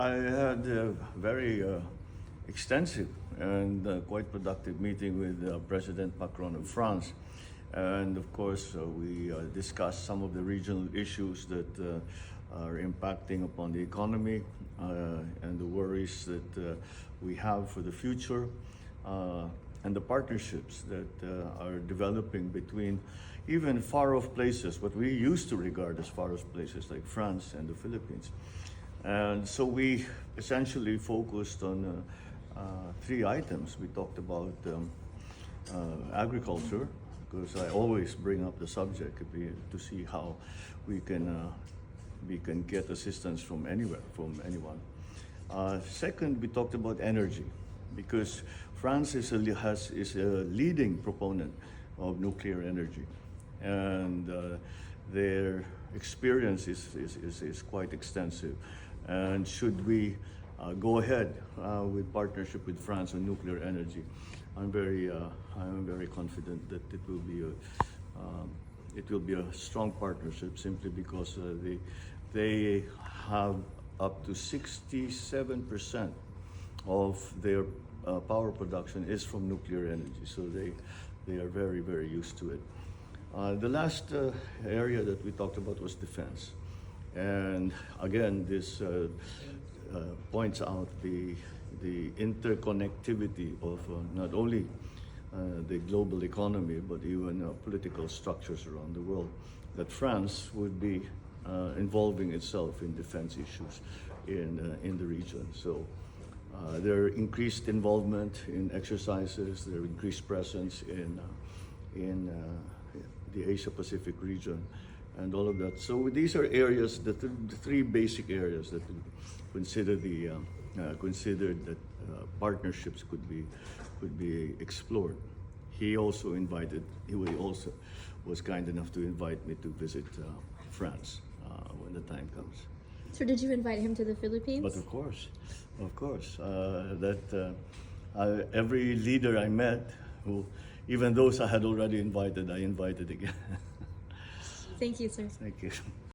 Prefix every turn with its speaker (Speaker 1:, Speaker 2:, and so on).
Speaker 1: I had a very extensive and quite productive meeting with President Macron of France. And of course, we discussed some of the regional issues that are impacting upon the economy and the worries that we have for the future and the partnerships that are developing between even far-off places, what we used to regard as far-off places like France and the Philippines. And so we essentially focused on three items. We talked about agriculture, because I always bring up the subject to see how we can get assistance from anywhere, from anyone. Second, we talked about energy, because France is a leading proponent of nuclear energy, and their experience is quite extensive. And should we go ahead with partnership with France on nuclear energy, I'm very confident that it will be a strong partnership, simply because they have up to 67% of their power production is from nuclear energy, so they are very used to it. The last area that we talked about was defense. And again, this points out the interconnectivity of not only the global economy, but even political structures around the world, that France would be involving itself in defense issues in the region. So their increased involvement in exercises, their increased presence in the Asia-Pacific region, and all of that. So these are areas, the three basic areas that we considered that partnerships could be explored. He also was kind enough to invite me to visit France when the time comes.
Speaker 2: So did you invite him to the Philippines?
Speaker 1: But of course, every leader I met, who even those I had already invited, I invited again.
Speaker 2: Thank you, sir.
Speaker 1: Thank you.